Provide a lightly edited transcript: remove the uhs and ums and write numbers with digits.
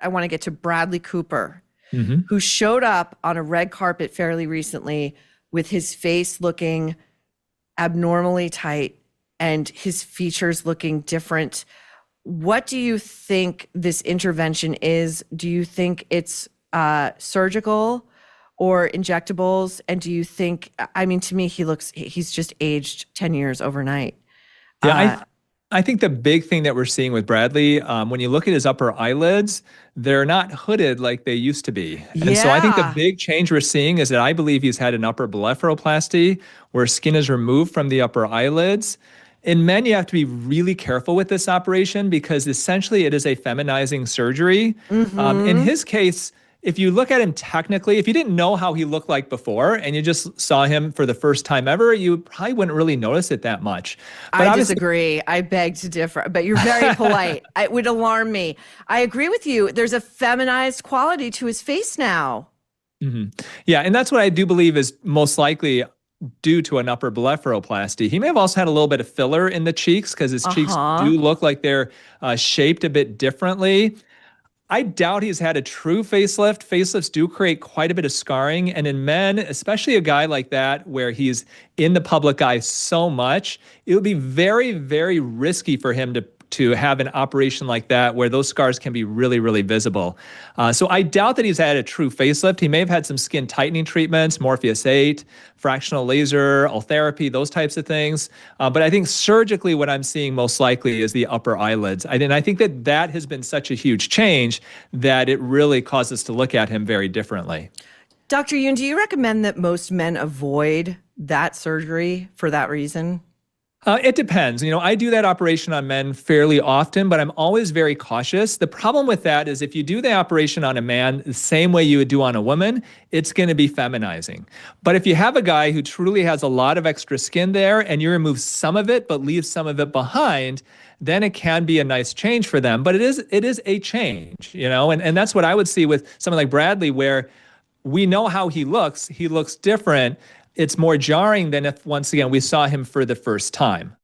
I want to get to Bradley Cooper, Hmm. who showed up on a red carpet fairly recently with his face looking abnormally tight and his features looking different. What do you think this intervention is? Do you think it's surgical or injectables? And do you think, I mean, to me, he's just aged 10 years overnight. Yeah, Uh, I think the big thing that we're seeing with Bradley, when you look at his upper eyelids, they're not hooded like they used to be. And so I think the yeah, big change we're seeing is that I believe he's had an upper blepharoplasty where skin is removed from the upper eyelids. In men, you have to be really careful with this operation because essentially it is a feminizing surgery. In mm-hmm. his case, if you look at him technically, if you didn't know how he looked like before and you just saw him for the first time ever, you probably wouldn't really notice it that much. But I obviously, disagree. I beg to differ, but you're very polite. It would alarm me. I agree with you. There's a feminized quality to his face now. mhm. Yeah, and that's what I do believe is most likely due to an upper blepharoplasty. He may have also had a little bit of filler in the cheeks because his cheeks do Uh-huh. look like they're shaped a bit differently. I doubt he's had a true facelift. Facelifts do create quite a bit of scarring. And in men, especially a guy like that, where he's in the public eye so much, it would be very, very risky for him to have an operation like that where those scars can be really, really visible. So I doubt that he's had a true facelift. He may have had some skin tightening treatments, Morpheus 8, fractional laser, ultherapy, those types of things. But I think surgically what I'm seeing most likely is the upper eyelids. And I think that that has been such a huge change that it really causes us to look at him very differently. Dr. Youn, do you recommend that most men avoid that surgery for that reason? It depends. I do that operation on men fairly often, but I'm always very cautious. The problem with that is if you do the operation on a man the same way you would do on a woman, it's going to be feminizing. But if you have a guy who truly has a lot of extra skin there and you remove some of it but leave some of it behind, then it can be a nice change for them. But it is a change, and that's what I would see with someone like Bradley, where we know how he looks. He looks different. It's more jarring than if, once again, we saw him for the first time.